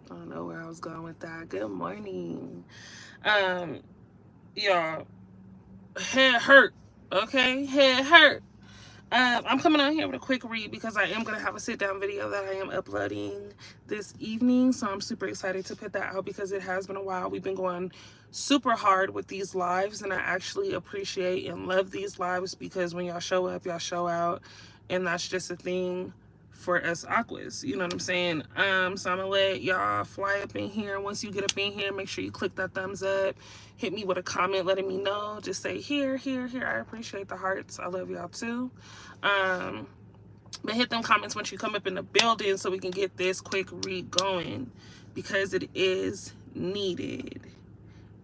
I don't know where I was going with that. Good morning. Y'all, head hurt. Okay, head hurt. I'm coming on here with a quick read because I am going to have a sit down video that I am uploading this evening. So I'm super excited to put that out because it has been a while. We've been going super hard with these lives, and I actually appreciate and love these lives because when y'all show up, y'all show out, and that's just a thing for us aquas, you know what I'm saying? So I'm gonna let y'all fly up in here. Once you get up in here, make sure you click that thumbs up, hit me with a comment letting me know, just say here, here, here. I appreciate the hearts. I love y'all too. But hit them comments once you come up in the building so we can get this quick read going because it is needed.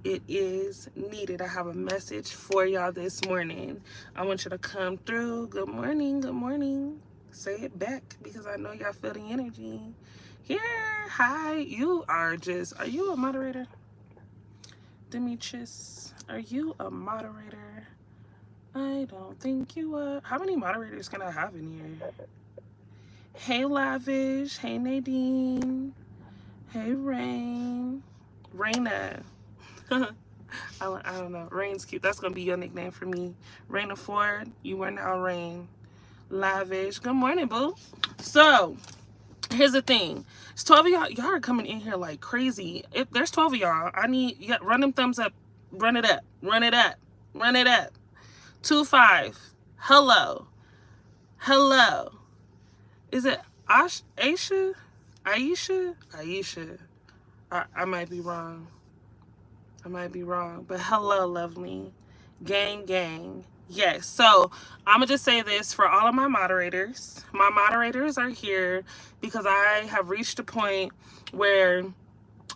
It is needed. I have a message for y'all this morning. I want you to come through. Good morning. Good morning. Say it back because I know y'all feel the energy. Here. Hi. Are you a moderator? Demetrius, are you a moderator? I don't think you are. How many moderators can I have in here? Hey, Lavish. Hey, Nadine. Hey, Rain. Raina. I don't know. Rain's cute. That's going to be your nickname for me. Raina Ford, you are now Rain. Lavish. Good morning, boo. So, here's the thing. It's 12 of y'all. Y'all are coming in here like crazy. If there's 12 of y'all, I need, run them thumbs up. Run it up. Run it up. Run it up. 2-5. Hello. Hello. Is it Aisha? Aisha? Aisha. I might be wrong. I might be wrong. But hello, lovely. Gang, gang. Yes. So I'm going to just say this for all of my moderators. My moderators are here because I have reached a point where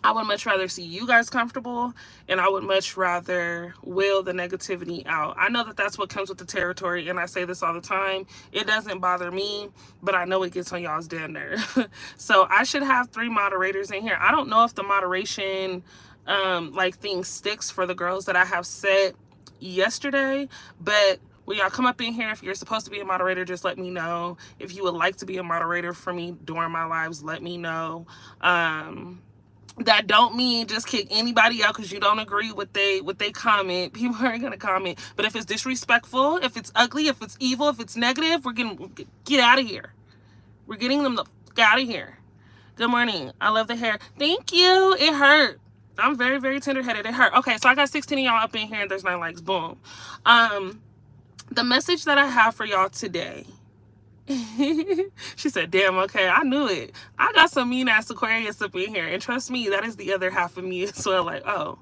I would much rather see you guys comfortable, and I would much rather will the negativity out. I know that that's what comes with the territory, and I say this all the time. It doesn't bother me, but I know it gets on y'all's damn nerve. So I should have 3 moderators in here. I don't know if the moderation like thing sticks for the girls that I have set yesterday, but when y'all come up in here, if you're supposed to be a moderator, just let me know. If you would like to be a moderator for me during my lives, let me know. That don't mean just kick anybody out because you don't agree with they comment. People aren't gonna comment. But if it's disrespectful, if it's ugly, if it's evil, if it's negative, we're getting get out of here. We're getting them the fuck out of here. Good morning. I love the hair. Thank you. It hurt. I'm very, very tender-headed. It hurt. Okay, so I got 16 of y'all up in here and there's 9 likes. Boom. The message that I have for y'all today. She said, damn, okay, I knew it. I got some mean ass Aquarius up in here. And trust me, that is the other half of me as well. Like, oh,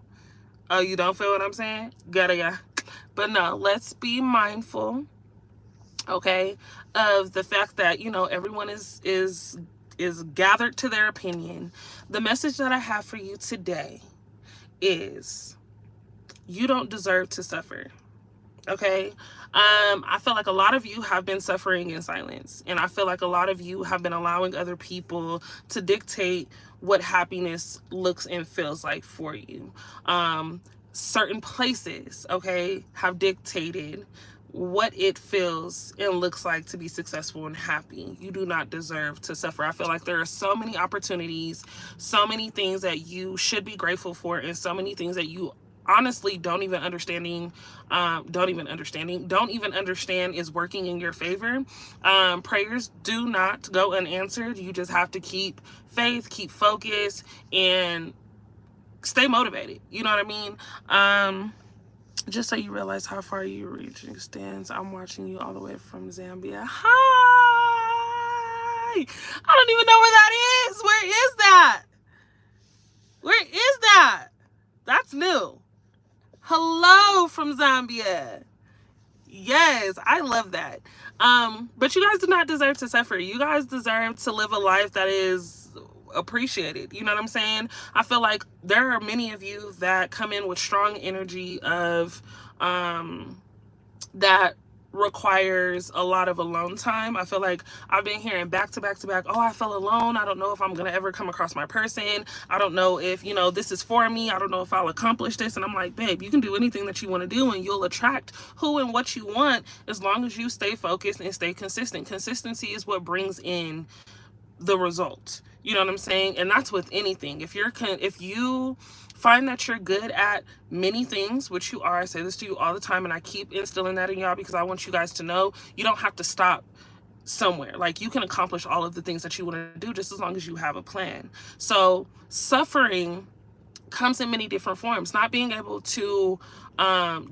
you don't feel what I'm saying? Gotta. But no, let's be mindful, okay, of the fact that, you know, everyone is gathered to their opinion. The message that I have for you today is you don't deserve to suffer. Okay. I feel like a lot of you have been suffering in silence, and I feel like a lot of you have been allowing other people to dictate what happiness looks and feels like for you. Certain places, okay, have dictated what it feels and looks like to be successful and happy. You do not deserve to suffer. I feel like there are so many opportunities, so many things that you should be grateful for, and so many things that you honestly don't even understand is working in your favor. Prayers do not go unanswered. You just have to keep faith, keep focus, and stay motivated. You know what I mean? Just so you realize how far you reaching extends, I'm watching you all the way from Zambia. Hi! I don't even know where that is. Where is that? Where is that? That's new. Hello from Zambia. Yes, I love that. But you guys do not deserve to suffer. You guys deserve to live a life that is appreciated. You know what I'm saying? I feel like there are many of you that come in with strong energy of that requires a lot of alone time. I feel like I've been hearing back to back, oh, I feel alone. I don't know if I'm gonna ever come across my person. I don't know if, you know, this is for me. I don't know if I'll accomplish this. And I'm like, babe, you can do anything that you want to do, and you'll attract who and what you want as long as you stay focused and stay consistent. Consistency is what brings in the results. You know what I'm saying? And that's with anything. If you find that you're good at many things, which you are, I say this to you all the time, and I keep instilling that in y'all because I want you guys to know you don't have to stop somewhere. Like, you can accomplish all of the things that you want to do just as long as you have a plan. So suffering comes in many different forms. Not being able to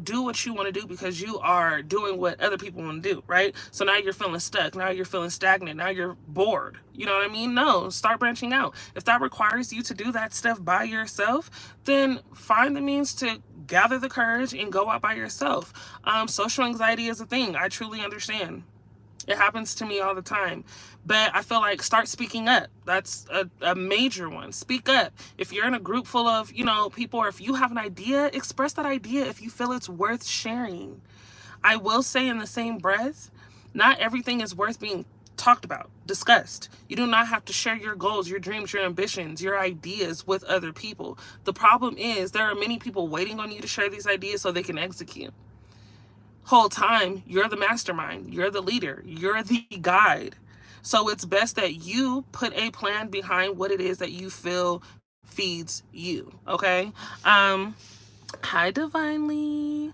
do what you want to do because you are doing what other people want to do, right? So now you're feeling stuck. Now you're feeling stagnant. Now you're bored. You know what I mean? No, start branching out. If that requires you to do that stuff by yourself, then find the means to gather the courage and go out by yourself. Social anxiety is a thing. I truly understand. It happens to me all the time. But I feel like start speaking up. That's a major one. Speak up. If you're in a group full of, people, or if you have an idea, express that idea if you feel it's worth sharing. I will say in the same breath, not everything is worth being talked about, discussed. You do not have to share your goals, your dreams, your ambitions, your ideas with other people. The problem is there are many people waiting on you to share these ideas so they can execute. Whole time, you're the mastermind, you're the leader, you're the guide. So it's best that you put a plan behind what it is that you feel feeds you, okay? Hi, Divinely.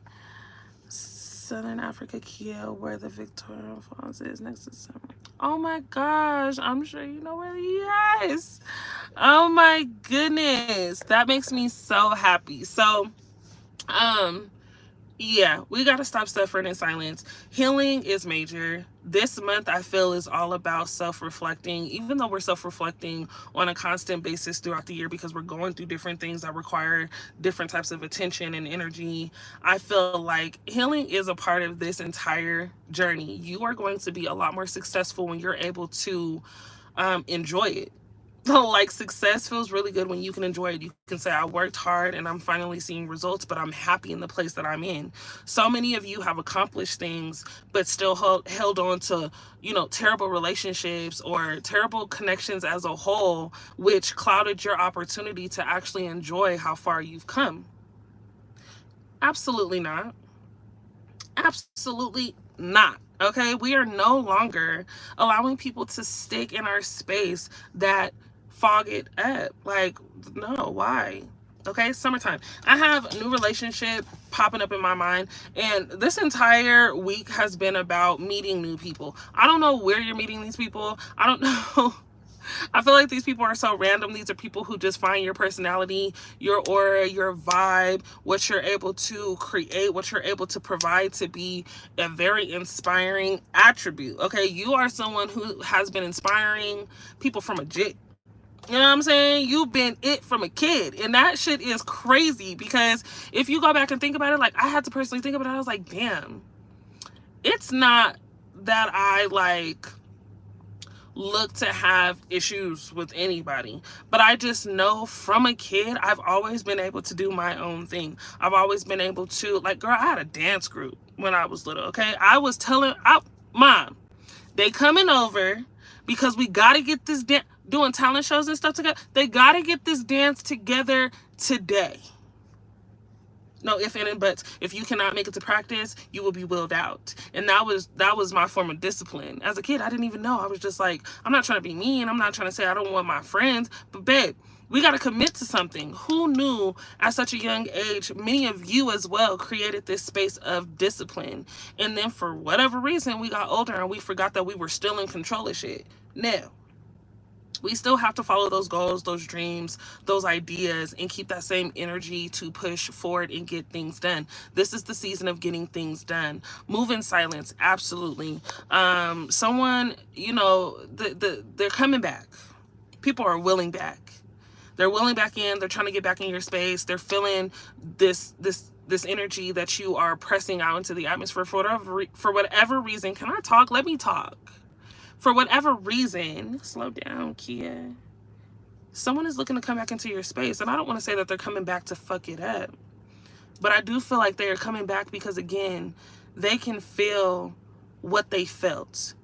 Southern Africa, Kia, where the Victoria Falls is next to summer. Oh my gosh, I'm sure you know where. Yes. Oh my goodness, that makes me so happy. So, yeah, we got to stop suffering in silence. Healing is major. This month, I feel, is all about self-reflecting, even though we're self-reflecting on a constant basis throughout the year because we're going through different things that require different types of attention and energy. I feel like healing is a part of this entire journey. You are going to be a lot more successful when you're able to enjoy it. Like, success feels really good when you can enjoy it. You can say, I worked hard and I'm finally seeing results, but I'm happy in the place that I'm in. So many of you have accomplished things, but still held on to, terrible relationships or terrible connections as a whole, which clouded your opportunity to actually enjoy how far you've come. Absolutely not. Absolutely not. Okay? We are no longer allowing people to stick in our space that fog it up. Like, no, why? Okay, summertime. I have a new relationship popping up in my mind, and this entire week has been about meeting new people. I don't know where you're meeting these people. I don't know. I feel like these people are so random. These are people who just find your personality, your aura, your vibe, what you're able to create, what you're able to provide to be a very inspiring attribute. Okay, you are someone who has been inspiring people from a jit. You know what I'm saying? You've been it from a kid. And that shit is crazy because if you go back and think about it, like, I had to personally think about it. I was like, damn, it's not that I look to have issues with anybody, but I just know from a kid I've always been able to do my own thing. I've always been able to, like, girl, I had a dance group when I was little. Okay, I was telling Mom, they coming over because we got to get this dance, doing talent shows and stuff together. They got to get this dance together today. No ifs, and buts. If you cannot make it to practice, you will be willed out. And that was my form of discipline. As a kid, I didn't even know. I was just like, I'm not trying to be mean. I'm not trying to say I don't want my friends. But babe, we got to commit to something. Who knew at such a young age, many of you as well created this space of discipline. And then for whatever reason, we got older and we forgot that we were still in control of shit. Now, we still have to follow those goals, those dreams, those ideas, and keep that same energy to push forward and get things done. This is the season of getting things done. Move in silence, absolutely. Someone, they're coming back. People are willing back. They're willing back in. They're trying to get back in your space. They're feeling this energy that you are pressing out into the atmosphere for whatever reason. Can I talk? Let me talk. For whatever reason, slow down, Kia. Someone is looking to come back into your space. And I don't want to say that they're coming back to fuck it up. But I do feel like they are coming back because, again, they can feel what they felt.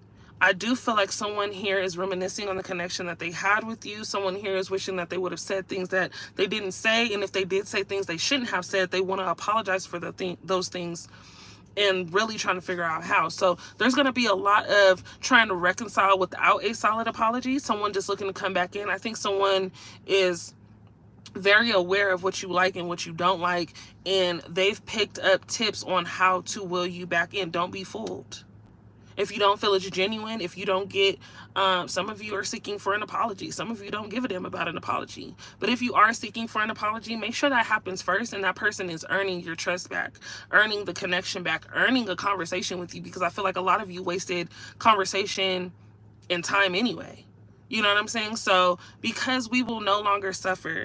I do feel like someone here is reminiscing on the connection that they had with you. Someone here is wishing that they would have said things that they didn't say. And if they did say things they shouldn't have said, they want to apologize for those things and really trying to figure out how. So there's going to be a lot of trying to reconcile without a solid apology. Someone just looking to come back in. I think someone is very aware of what you like and what you don't like, and they've picked up tips on how to will you back in. Don't be fooled. If you don't feel it's genuine, if you don't get, some of you are seeking for an apology. Some of you don't give a damn about an apology. But if you are seeking for an apology, make sure that happens first, and that person is earning your trust back, earning the connection back, earning a conversation with you, because I feel like a lot of you wasted conversation and time anyway. You know what I'm saying? So because we will no longer suffer,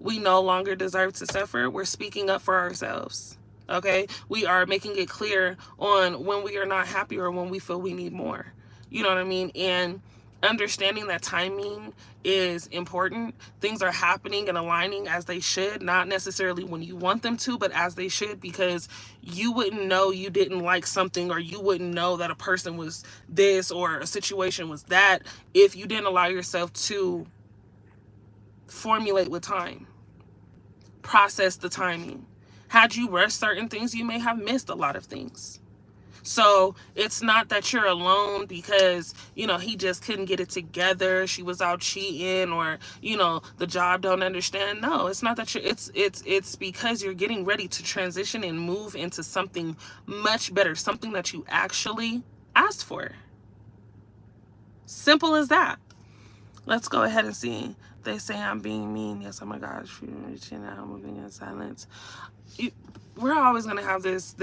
we no longer deserve to suffer, we're speaking up for ourselves. Okay, we are making it clear on when we are not happy or when we feel we need more. You know what I mean? And understanding that timing is important. Things are happening and aligning as they should, not necessarily when you want them to, but as they should, because you wouldn't know you didn't like something, or you wouldn't know that a person was this or a situation was that, if you didn't allow yourself to formulate with time, process the timing. Had you rushed certain things, you may have missed a lot of things. So it's not that you're alone because, you know, he just couldn't get it together, she was out cheating, or, you know, the job don't understand. No, it's not that you're, it's because you're getting ready to transition and move into something much better, something that you actually asked for. Simple as that. Let's go ahead and see. They say I'm being mean. Yes, oh my gosh, you're reaching out, moving in silence. We're always going to have this,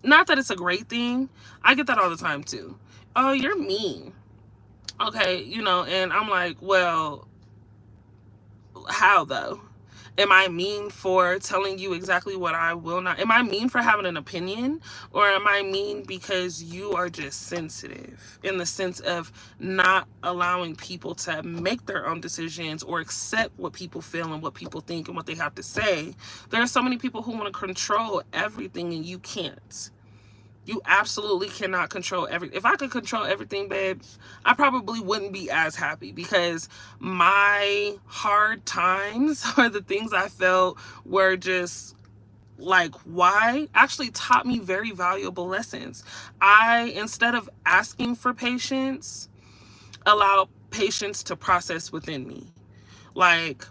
not that it's a great thing. I get that all the time too. Oh, you're mean. Okay, you know, and I'm like, well, how though? Am I mean for telling you exactly what I will not? Am I mean for having an opinion? Or am I mean because you are just sensitive in the sense of not allowing people to make their own decisions or accept what people feel and what people think and what they have to say? There are so many people who want to control everything, and you can't. You absolutely cannot control everything. If I could control everything, babe, I probably wouldn't be as happy, because my hard times or the things I felt were just like, why? Actually taught me very valuable lessons. I, instead of asking for patience, allow patience to process within me. Like,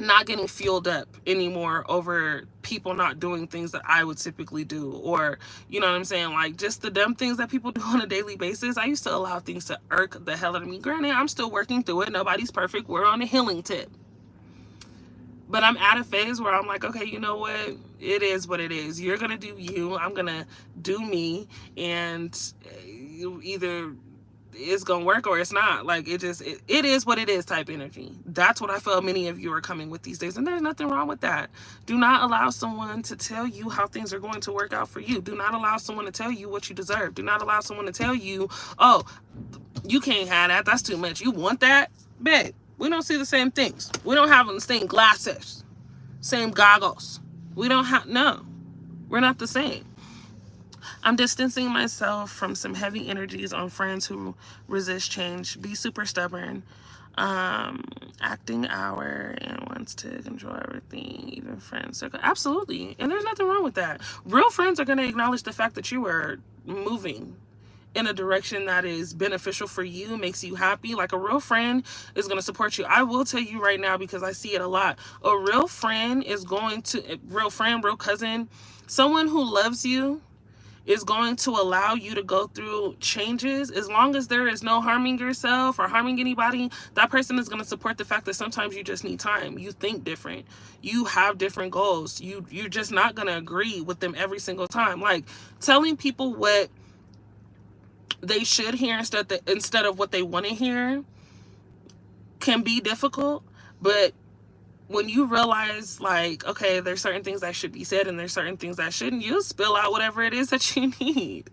not getting fueled up anymore over people not doing things that I would typically do, or, you know what I'm saying, like just the dumb things that people do on a daily basis. I used to allow things to irk the hell out of me. Granted, I'm still working through it. Nobody's perfect. We're on a healing tip. But I'm at a phase where I'm like, okay, you know what? It is what it is. You're going to do you. I'm going to do me. And either it's gonna work or it's not. Like, it is what it is type energy. That's what I feel many of you are coming with these days, and there's nothing wrong with that. Do not allow someone to tell you how things are going to work out for you. Do not allow someone to tell you what you deserve. Do not allow someone to tell you, oh, you can't have that, that's too much, you want that. Babe, we don't see the same things. We don't have the same glasses, same goggles. We don't have, no, we're not the same. I'm distancing myself from some heavy energies on friends who resist change. Be super stubborn, acting hour, and wants to control everything, even friends. Absolutely. And there's nothing wrong with that. Real friends are going to acknowledge the fact that you are moving in a direction that is beneficial for you, makes you happy. Like, a real friend is going to support you. I will tell you right now, because I see it a lot. A real friend is going to, real friend, real cousin, someone who loves you is going to allow you to go through changes. As long as there is no harming yourself or harming anybody, that person is going to support the fact that sometimes you just need time. You think different. You have different goals. You're just not going to agree with them every single time. Like, telling people what they should hear instead of what they want to hear can be difficult, but when you realize, like, okay, there's certain things that should be said and there's certain things that shouldn't, you'll spill out whatever it is that you need.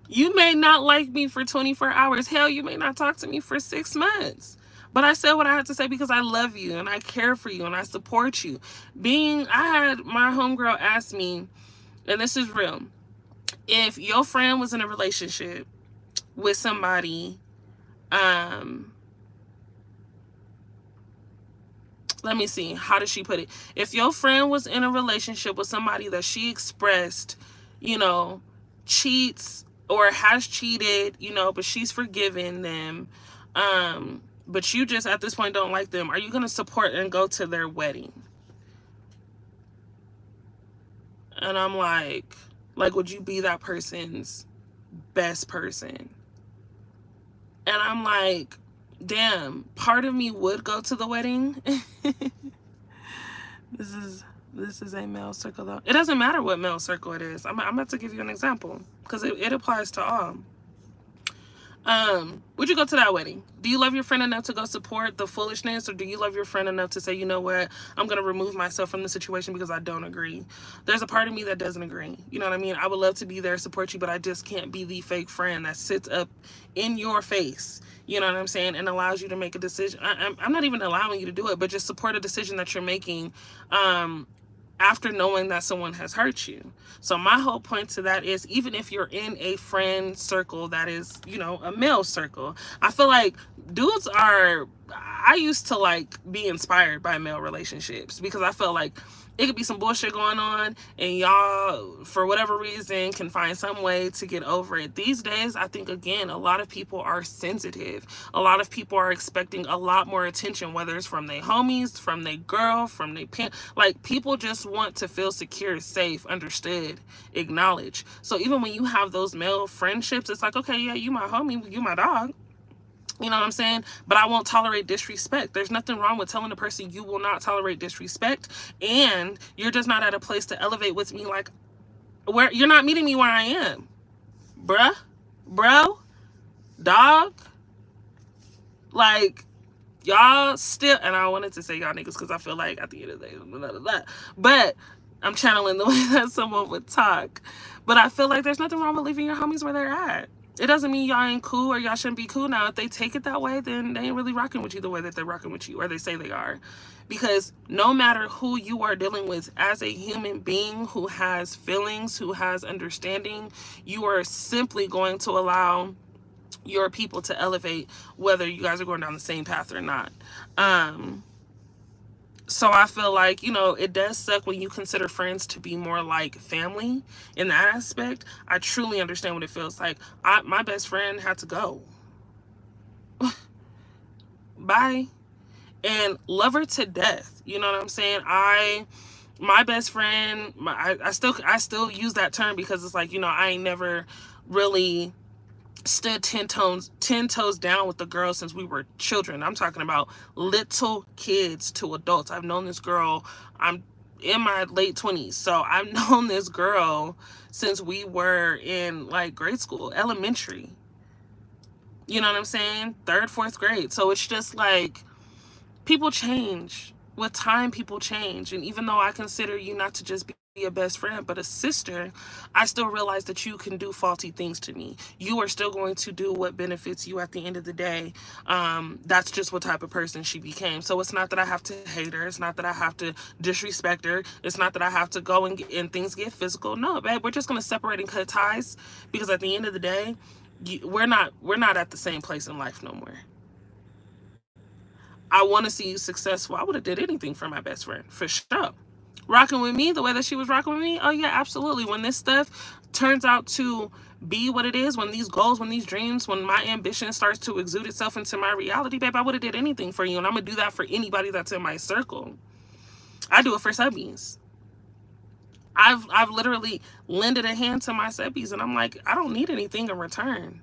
You may not like me for 24 hours. Hell, you may not talk to me for 6 months. But I said what I had to say because I love you and I care for you and I support you. I had my homegirl ask me, and this is real, if your friend was in a relationship with somebody, let me see, how does she put it? If your friend was in a relationship with somebody that she expressed you know, cheats or has cheated, you know, but she's forgiven them. But you just at this point don't like them. Are you going to support and go to their wedding? And I'm like, would you be that person's best person? And I'm like, damn, part of me would go to the wedding. This is a male circle though. It doesn't matter what male circle it is. I'm about to give you an example because it applies to all. Would you go to that wedding? Do you love your friend enough to go support the foolishness, or do you love your friend enough to say, you know what, I'm gonna remove myself from the situation because I don't agree? There's a part of me that doesn't agree. You know what I mean? I would love to be there, support you, but I just can't be the fake friend that sits up in your face, you know what I'm saying, and allows you to make a decision. I'm not even allowing you to do it, but just support a decision that you're making after knowing that someone has hurt you. So my whole point to that is, even if you're in a friend circle that is, you know, a male circle, I feel like dudes are, I used to like be inspired by male relationships because I felt like it could be some bullshit going on and y'all, for whatever reason, can find some way to get over it. These days, I think, again, a lot of people are sensitive. A lot of people are expecting a lot more attention, whether it's from their homies, from their girl, from their parents. Like, people just want to feel secure, safe, understood, acknowledged. So even when you have those male friendships, it's like, okay, yeah, you my homie, you my dog. You know what I'm saying? But I won't tolerate disrespect. There's nothing wrong with telling a person you will not tolerate disrespect, and you're just not at a place to elevate with me. Like, where you're not meeting me where I am, bruh, bro, dog. Like, y'all still, and I wanted to say y'all niggas because I feel like at the end of the day, blah, blah, blah. But I'm channeling the way that someone would talk. But I feel like there's nothing wrong with leaving your homies where they're at. It doesn't mean y'all ain't cool or y'all shouldn't be cool. Now, if they take it that way, then they ain't really rocking with you the way that they're rocking with you, or they say they are. Because no matter who you are dealing with as a human being who has feelings, who has understanding, you are simply going to allow your people to elevate, whether you guys are going down the same path or not. So I feel like, you know, it does suck when you consider friends to be more like family in that aspect. I truly understand what it feels like. My best friend had to go. Bye. And love her to death. You know what I'm saying? My best friend, I still use that term because it's like, you know, I ain't never really stood 10 toes down with the girl since we were children. I'm talking about little kids to adults. I've known this girl, I'm in my late 20s, so I've known this girl since we were in like grade school, elementary, you know what I'm saying, 3rd, 4th grade. So it's just like, people change with time. People change, and even though I consider you not to just be a best friend but a sister, I still realize that you can do faulty things to me. You are still going to do what benefits you at the end of the day. That's just what type of person she became. So it's not that I have to hate her, it's not that I have to disrespect her, it's not that I have to go and things get physical. No, babe, we're just going to separate and cut ties, because at the end of the day, we're not at the same place in life no more. I want to see you successful. I would have did anything for my best friend, for sure. Rocking with me the way that she was rocking with me, oh yeah, absolutely. When this stuff turns out to be what it is, when these goals, when these dreams, when my ambition starts to exude itself into my reality, babe, I would have did anything for you, and I'm gonna do that for anybody that's in my circle. I do it for subbies. I've literally lended a hand to my subbies, and I'm like, I don't need anything in return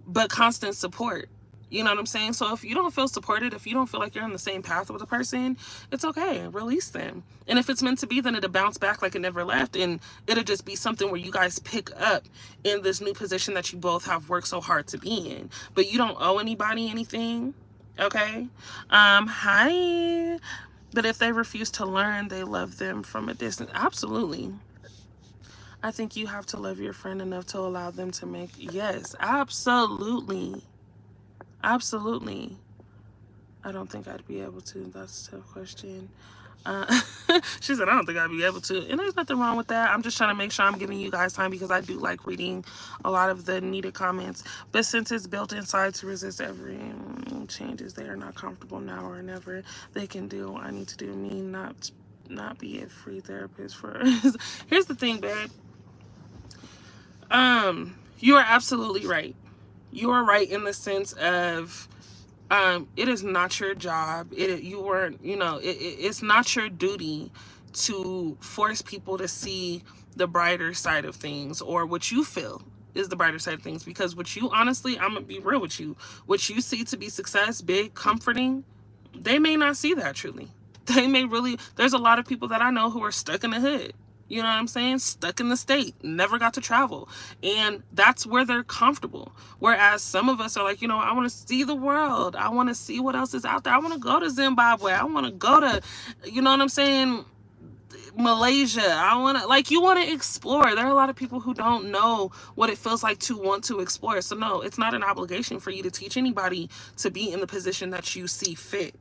but constant support. You know what I'm saying? So if you don't feel supported, if you don't feel like you're on the same path with a person, it's okay. Release them. And if it's meant to be, then it'll bounce back like it never left. And it'll just be something where you guys pick up in this new position that you both have worked so hard to be in. But you don't owe anybody anything. Okay? Hi. But if they refuse to learn, they love them from a distance. Absolutely. I think you have to love your friend enough to allow them to make, yes, absolutely. Absolutely. I don't think I'd be able to. That's a tough question. Uh, she said, I don't think I'd be able to. And there's nothing wrong with that. I'm just trying to make sure I'm giving you guys time, because I do like reading a lot of the needed comments. But since it's built inside to resist every changes, they are not comfortable now or never. They can do what I need to do. Me not be a free therapist for. Here's the thing, babe. You are absolutely right. You are right in the sense of it is not your job. You weren't, it's not your duty to force people to see the brighter side of things or what you feel is the brighter side of things, because what you honestly, I'm gonna be real with you, what you see to be success, big, comforting, they may not see that truly. They may really, there's a lot of people that I know who are stuck in the hood. You know what I'm saying? Stuck in the state, never got to travel. And that's where they're comfortable. Whereas some of us are like, I want to see the world. I want to see what else is out there. I want to go to Zimbabwe. I want to go to, you know what I'm saying? Malaysia. I want to, like, you want to explore. There are a lot of people who don't know what it feels like to want to explore. So no, it's not an obligation for you to teach anybody to be in the position that you see fit.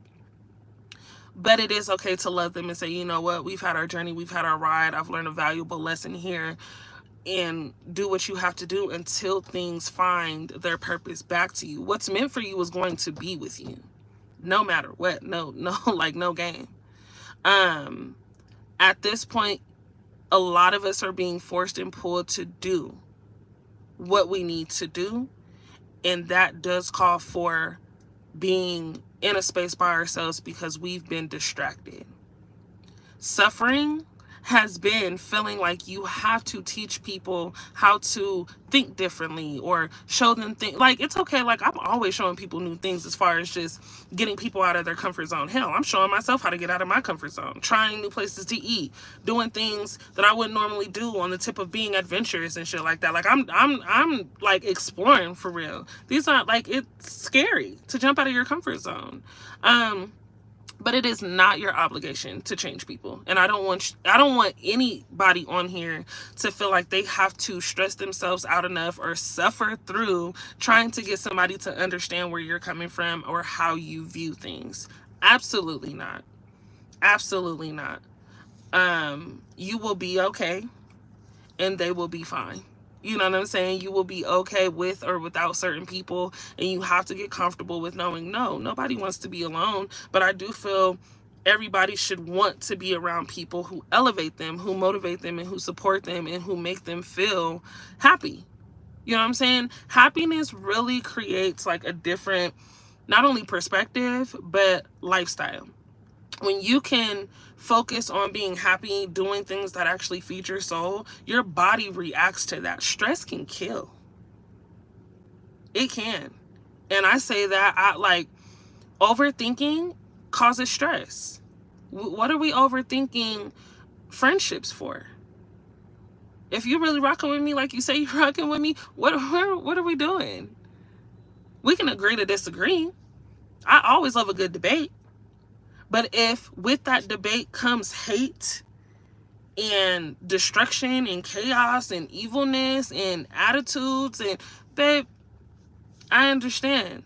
But it is okay to love them and say, you know what, we've had our journey, we've had our ride, I've learned a valuable lesson here, and do what you have to do until things find their purpose back to you. What's meant for you is going to be with you, no matter what. No, like, no game. At this point, a lot of us are being forced and pulled to do what we need to do, and that does call for being in a space by ourselves because we've been distracted. Suffering has been feeling like you have to teach people how to think differently or show them things. Like, it's okay. Like, I'm always showing people new things as far as just getting people out of their comfort zone. Hell, I'm showing myself how to get out of my comfort zone, trying new places to eat, doing things that I wouldn't normally do on the tip of being adventurous and shit like that. Like, I'm like exploring for real. These aren't, like, it's scary to jump out of your comfort zone. But it is not your obligation to change people. And I don't want anybody on here to feel like they have to stress themselves out enough or suffer through trying to get somebody to understand where you're coming from or how you view things. Absolutely not. Absolutely not. You will be okay and they will be fine. You know what I'm saying? You will be okay with or without certain people, and you have to get comfortable with knowing, no, nobody wants to be alone. But I do feel everybody should want to be around people who elevate them, who motivate them, and who support them, and who make them feel happy. You know what I'm saying? Happiness really creates like a different, not only perspective, but lifestyle. When you can focus on being happy, doing things that actually feed your soul, your body reacts to that. Stress can kill. It can. And I say that overthinking causes stress. What are we overthinking friendships for? If you're really rocking with me like you say you're rocking with me, what are we doing? We can agree to disagree. I always love a good debate. But if with that debate comes hate and destruction and chaos and evilness and attitudes, and babe, I understand.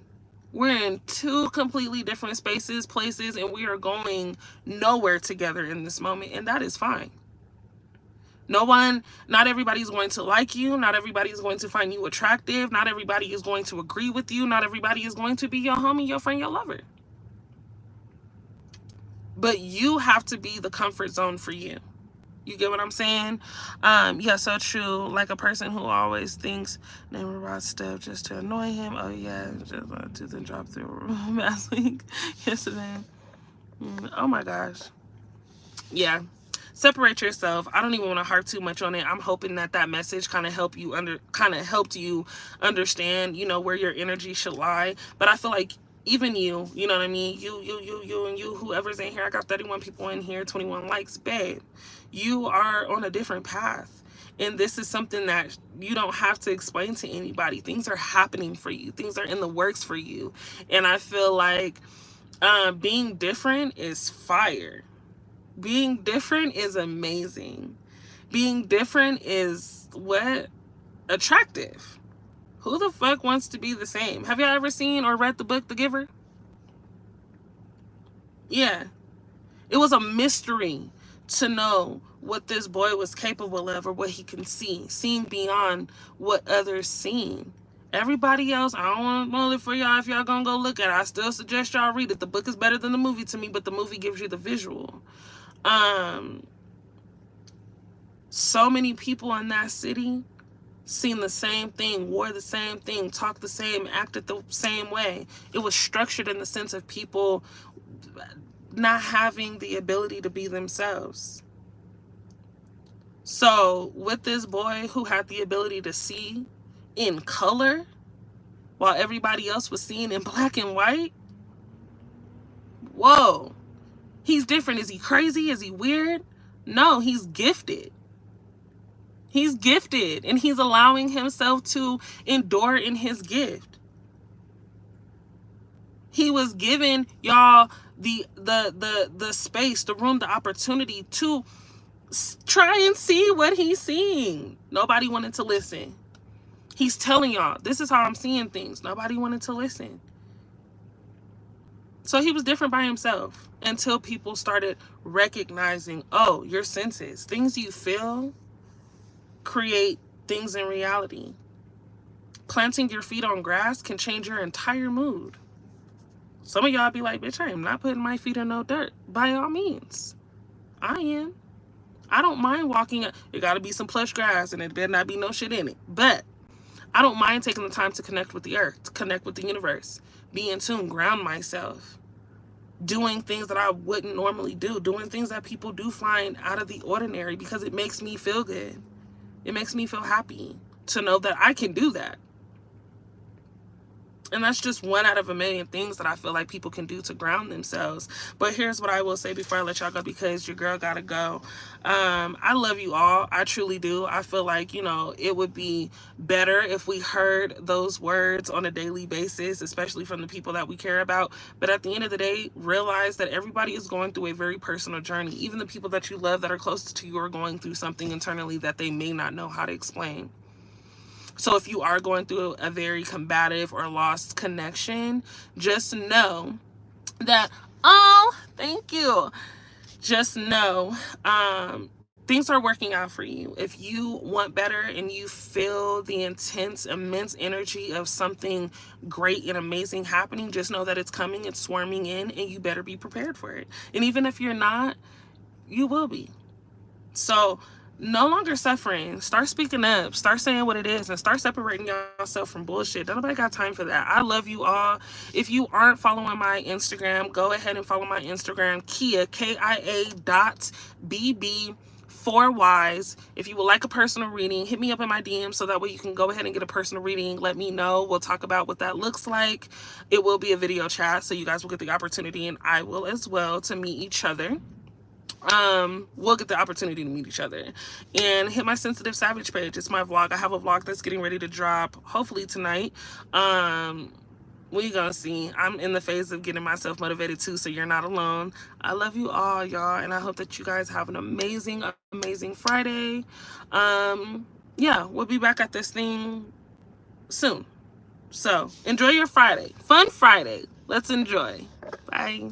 We're in two completely different spaces, places, and we are going nowhere together in this moment, and that is fine. Not everybody's going to like you. Not everybody is going to find you attractive. Not everybody is going to agree with you. Not everybody is going to be your homie, your friend, your lover. But you have to be the comfort zone for you. You get what I'm saying? Yeah, so true. Like a person who always thinks name about stuff just to annoy him. Oh yeah, just to then drop through a room last week, yesterday. Oh my gosh. Yeah. Separate yourself. I don't even want to harp too much on it. I'm hoping that message kind of helped you understand, where your energy should lie. But I feel like even you know what I mean? You, and you, whoever's in here, I got 31 people in here, 21 likes, babe. You are on a different path. And this is something that you don't have to explain to anybody. Things are happening for you. Things are in the works for you. And I feel like being different is fire. Being different is amazing. Being different is attractive. Who the fuck wants to be the same? Have y'all ever seen or read the book The Giver? Yeah. It was a mystery to know what this boy was capable of or what he can see. Seeing beyond what others seen. Everybody else, I don't want to spoil it for y'all if y'all gonna go look at it. I still suggest y'all read it. The book is better than the movie to me, but the movie gives you the visual. So many people in that city seen the same thing, wore the same thing, talked the same, acted the same way. It was structured in the sense of people not having the ability to be themselves. So with this boy who had the ability to see in color while everybody else was seeing in black and white, whoa, he's different. Is he crazy? Is he weird? No, he's gifted. He's gifted, and he's allowing himself to endure in his gift. He was given, y'all, the space, the room, the opportunity to try and see what he's seeing. Nobody wanted to listen. He's telling y'all, this is how I'm seeing things. Nobody wanted to listen. So he was different by himself until people started recognizing, oh, your senses, things you feel create things in reality. Planting your feet on grass can change your entire mood. Some of y'all be like, bitch, I am not putting my feet in no dirt. By all means, I am. I don't mind walking. It got to be some plush grass and it better not be no shit in it. But I don't mind taking the time to connect with the earth, to connect with the universe, be in tune, ground myself, doing things that I wouldn't normally do, doing things that people do find out of the ordinary because it makes me feel good. It makes me feel happy to know that I can do that. And that's just one out of a million things that I feel like people can do to ground themselves. But here's what I will say before I let y'all go, because your girl gotta go. I love you all. I truly do. I feel like, you know, it would be better if we heard those words on a daily basis, especially from the people that we care about. But at the end of the day, realize that everybody is going through a very personal journey. Even the people that you love that are closest to you are going through something internally that they may not know how to explain. So if you are going through a very combative or lost connection, just know that, oh, thank you. Just know things are working out for you. If you want better and you feel the intense, immense energy of something great and amazing happening, just know that it's coming, it's swarming in, and you better be prepared for it. And even if you're not, you will be. So no longer suffering. Start speaking up. Start saying what it is and start separating yourself from bullshit. Nobody got time for that. I love you all. If you aren't following my Instagram, go ahead and follow my Instagram, Kia, KIA.BB. 4 Ys. If you would like a personal reading, hit me up in my DM so that way you can go ahead and get a personal reading. Let me know. We'll talk about what that looks like. It will be a video chat, so you guys will get the opportunity, and I will as well, to meet each other. We'll get the opportunity to meet each other. And hit my Sensitive Savage page. It's my vlog. I have a vlog that's getting ready to drop hopefully tonight. We gonna see. I'm in the phase of getting myself motivated too, so you're not alone. I love you all, y'all, and I hope that you guys have an amazing Friday. Yeah, we'll be back at this thing soon. So enjoy your Friday. Fun Friday. Let's enjoy. Bye.